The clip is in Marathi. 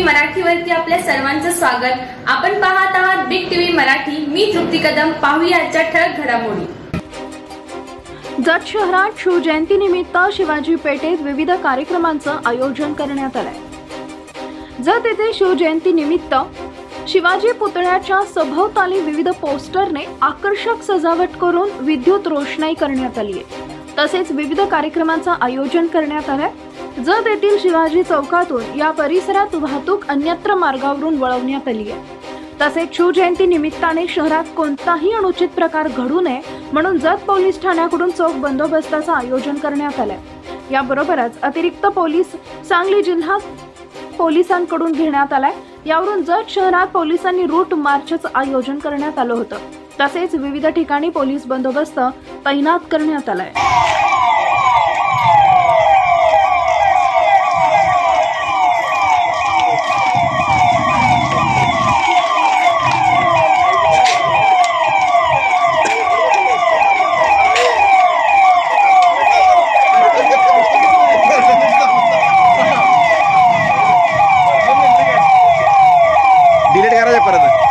मराठीवरती आपल्या सर्वांचं स्वागत। आपण पाहत आहात बिग टीव्ही मराठी। मी तृप्ती कदम। पाहूया आजच्या ठळक घडामोडी। जत शहरात शिवजयंती निमित्त शिवाजी पेठेत विविध कार्यक्रमांचं आयोजन करण्यात आलंय। जत येथे शिवजयंती निमित्त शिवाजी पुतळ्याच्या सभोवताली विविध पोस्टरने आकर्षक सजावट करून विद्युत रोषणाई करण्यात आली आहे। तसेच विविध कार्यक्रमांचं आयोजन करण्यात आलंय। जत येथील शिवाजी चौकातून या परिसरात वाहतूक अन्यत्र मार्गावरून वळवण्यात आली आहे। तसेच शिवजयंती निमित्ताने शहरात कोणताही अनुचित प्रकार घडू नये म्हणून जत पोलीस ठाण्याकडून चोख बंदोबस्ताचं आयोजन करण्यात आलंय। याबरोबरच अतिरिक्त पोलीस सांगली जिल्हा पोलिसांकडून घेण्यात आलाय। यावरून जत शहरात पोलिसांनी रूट मार्चचं आयोजन करण्यात आलं होतं। तसेच विविध ठिकाणी पोलीस बंदोबस्त तैनात करण्यात आलाय। डिलीट करायचं परत।